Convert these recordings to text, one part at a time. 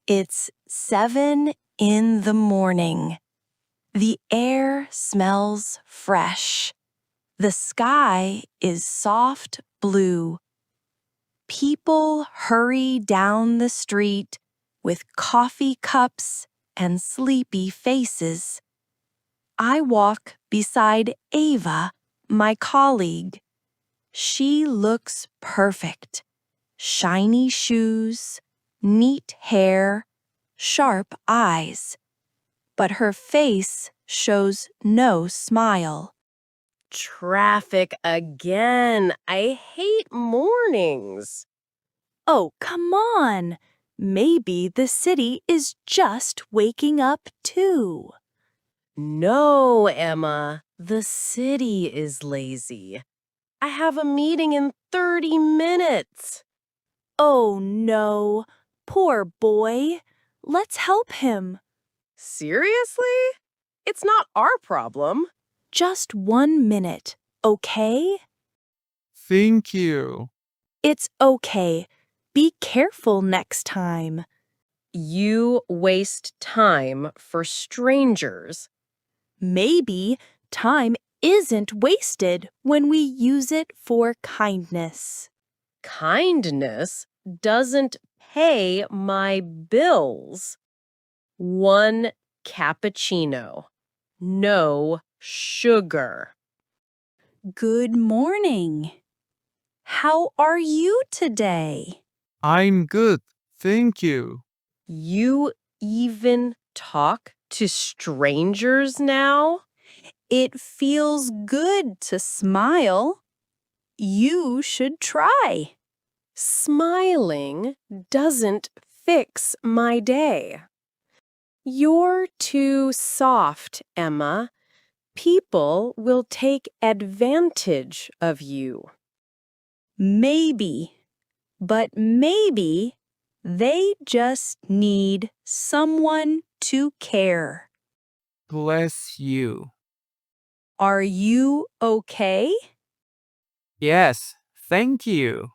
It's 7 in the morning. The air smells fresh. The sky is soft blue. People hurry down the street with coffee cups and sleepy faces. I walk beside Ava, my colleague. She looks perfect. Shiny shoes, neat hair, sharp eyes. But her face shows no smile. Traffic again. I hate mornings. Oh, come on. Maybe the city is just waking up too. No, Emma. The city is lazy. I have a meeting in 30 minutes. Oh no, poor boy. Let's help him. Seriously? It's not our problem. Just 1 minute, okay? Thank you. It's okay. Be careful next time. You waste time for strangers. Maybe time isn't wasted when we use it for kindness. Kindness doesn't pay my bills. 1 cappuccino. No sugar. Good morning. How are you today? I'm good. Thank you. You even talk to strangers now? It feels good to smile. You should try. Smiling doesn't fix my day. You're too soft, Emma. People will take advantage of you. Maybe, but maybe they just need someone to care. Bless you. Are you okay? Yes, thank you.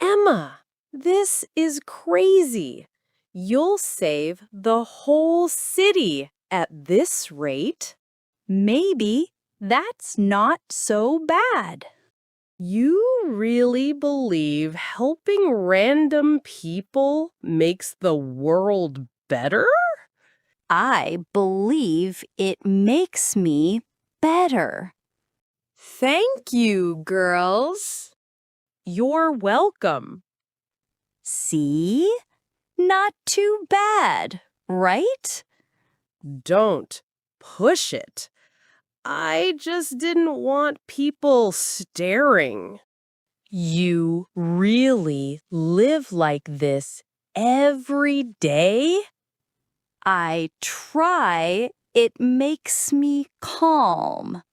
Emma, this is crazy. You'll save the whole city at this rate. Maybe that's not so bad. You really believe helping random people makes the world better? I believe it makes me better. Thank you, girls. You're welcome. See? Not too bad, right? Don't push it. I just didn't want people staring. You really live like this every day? I try. It makes me calm.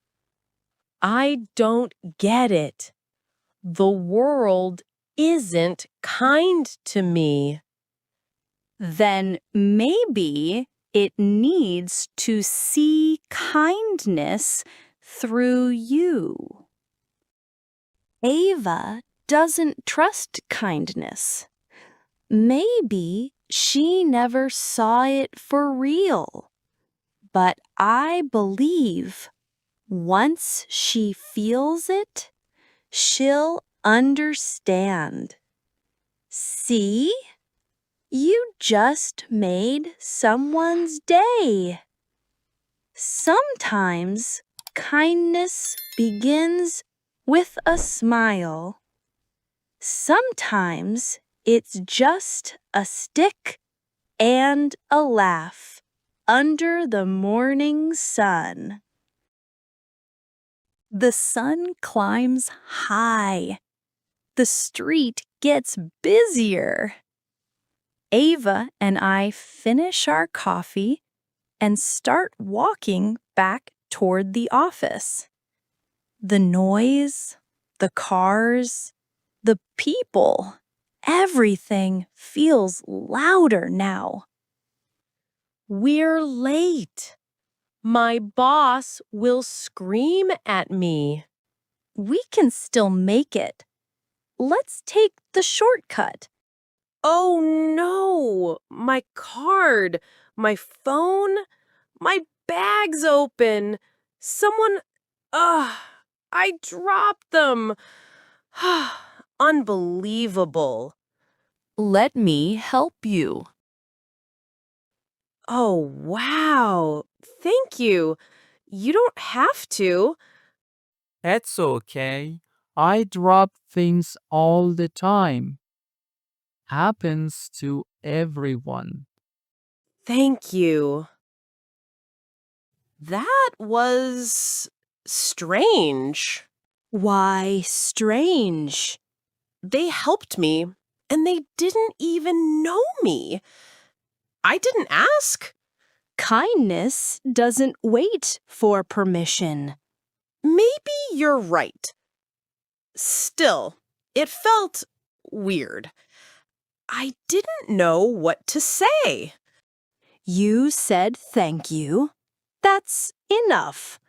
I don't get it. The world isn't kind to me. Then maybe it needs to see kindness through you. Ava doesn't trust kindness. Maybe she never saw it for real. But I believe once she feels it, she'll understand. See? You just made someone's day. Sometimes kindness begins with a smile. Sometimes it's just a stick and a laugh under the morning sun. The sun climbs high. The street gets busier. Ava and I finish our coffee and start walking back toward the office. The noise, the cars, the people, everything feels louder now. We're late. My boss will scream at me. We can still make it. Let's take the shortcut. Oh no! my card, my phone, my bag's open. Someone, I dropped them. Unbelievable. Let me help you. Oh, wow. Thank you. You don't have to. That's okay. I drop things all the time. Happens to everyone. Thank you. That was strange. Why strange? They helped me, and they didn't even know me. I didn't ask. Kindness doesn't wait for permission. Maybe you're right. Still, it felt weird. I didn't know what to say. You said thank you. That's enough.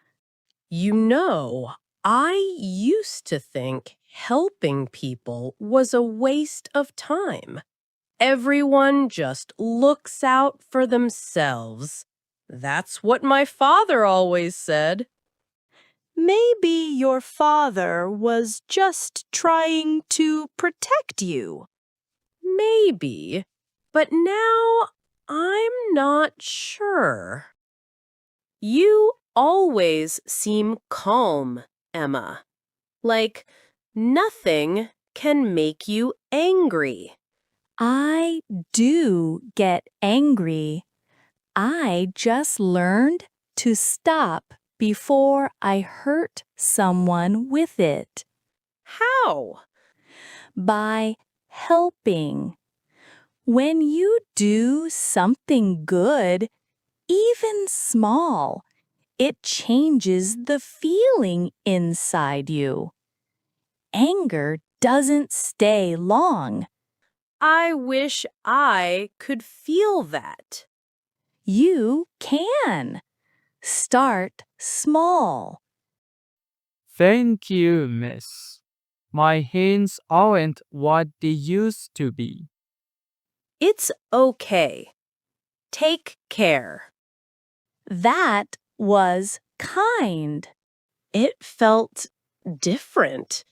You know, I used to think helping people was a waste of time. Everyone just looks out for themselves. That's what my father always said. Maybe your father was just trying to protect you. Maybe, but now I'm not sure. You always seem calm, Emma. Like nothing can make you angry. I do get angry. I just learned to stop before I hurt someone with it How? by helping. When you do something good, even small, it changes the feeling inside you. Anger doesn't stay long. I wish I could feel that. You can. Start small. Thank you, miss. My hands aren't what they used to be. It's okay. Take care. That was kind. It felt different,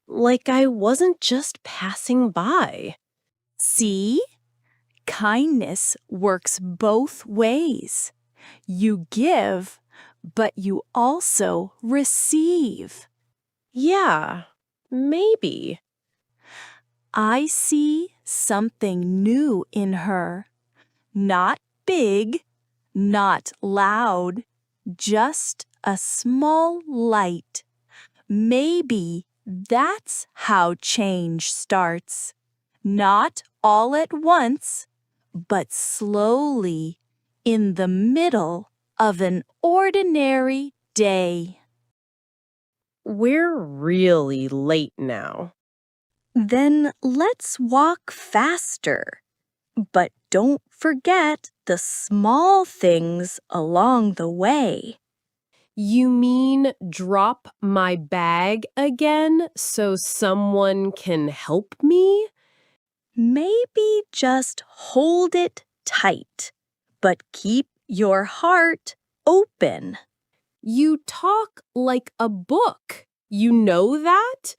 like I wasn't just passing by. See? Kindness works both ways. You give, but you also receive. Yeah, maybe. I see something new in her. Not big, not loud, just a small light. Maybe that's how change starts. Not all at once, but slowly in the middle of an ordinary day. We're really late now. Then let's walk faster. But don't forget the small things along the way. You mean drop my bag again so someone can help me? Maybe just hold it tight, but keep your heart open. You talk like a book. You know that?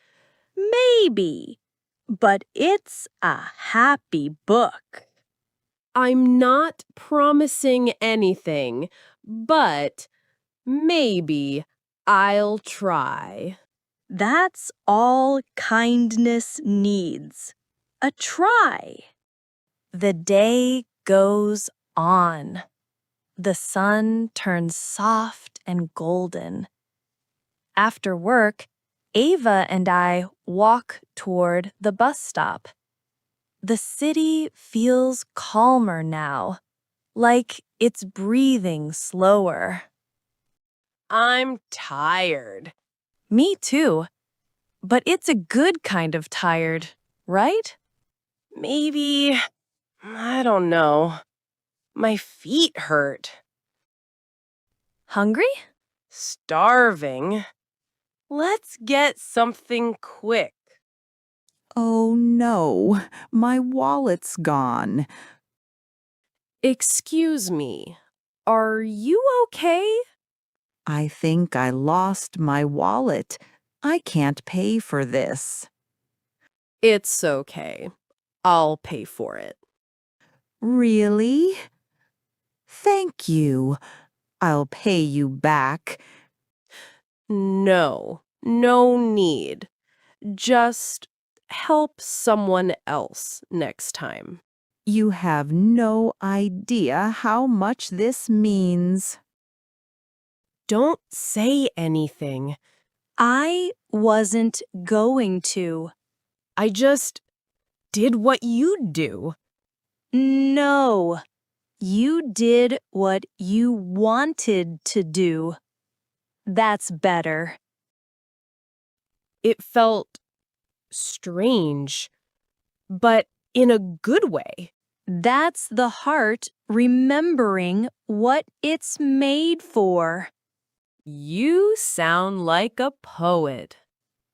Maybe, but it's a happy book. I'm not promising anything, but maybe I'll try. That's all kindness needs. A try. The day goes on. The sun turns soft and golden. After work, Ava and I walk toward the bus stop. The city feels calmer now, like it's breathing slower. I'm tired. Me too. But it's a good kind of tired, right? Maybe, I don't know. My feet hurt. Hungry? Starving. Let's get something quick. Oh no, my wallet's gone. Excuse me, are you okay? I think I lost my wallet. I can't pay for this. It's okay. I'll pay for it. Really? Thank you. I'll pay you back. No, no need. Just help someone else next time. You have no idea how much this means. Don't say anything. I wasn't going to. I just did what you'd do. No, you did what you wanted to do. That's better. It felt strange, but in a good way. That's the heart remembering what it's made for. You sound like a poet.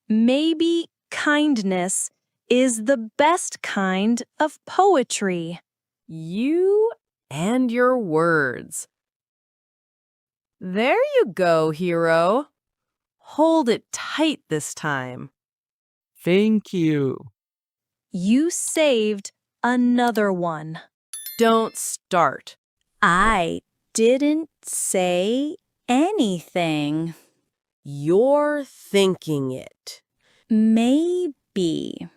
Maybe kindness is the best kind of poetry. You and your words. There you go, hero. Hold it tight this time. Thank you. You saved another one. Don't start. I didn't say anything. You're thinking it. Maybe.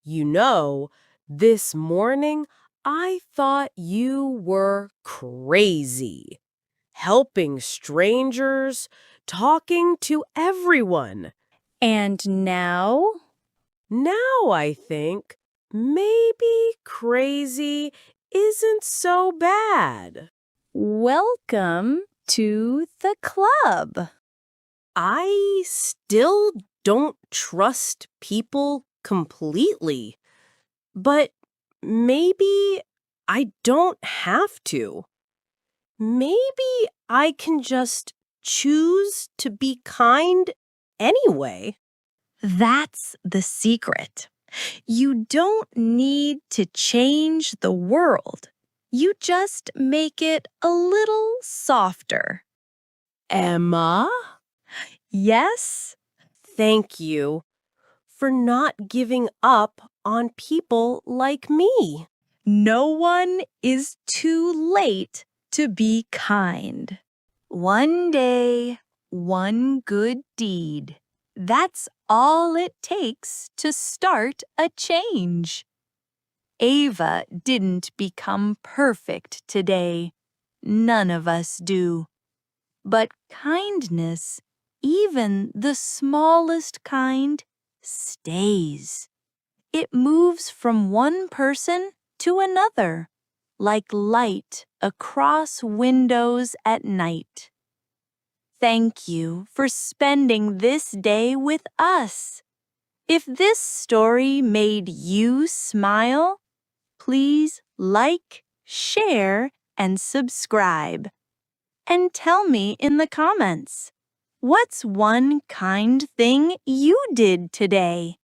You know, this morning I thought you were crazy. Helping strangers, talking to everyone. And now? Now I think maybe crazy isn't so bad. Welcome to the club. I still don't trust people completely, but maybe I don't have to. Maybe I can just choose to be kind anyway. That's the secret. You don't need to change the world. You just make it a little softer. Emma, Yes? thank you for not giving up on people like me. No one is too late to be kind. One day, one good deed. That's all it takes to start a change. Ava didn't become perfect today. None of us do. But kindness, even the smallest kind, stays. It moves from one person to another, like light across windows at night. Thank you for spending this day with us. If this story made you smile, please like, share, and subscribe. And tell me in the comments, what's one kind thing you did today?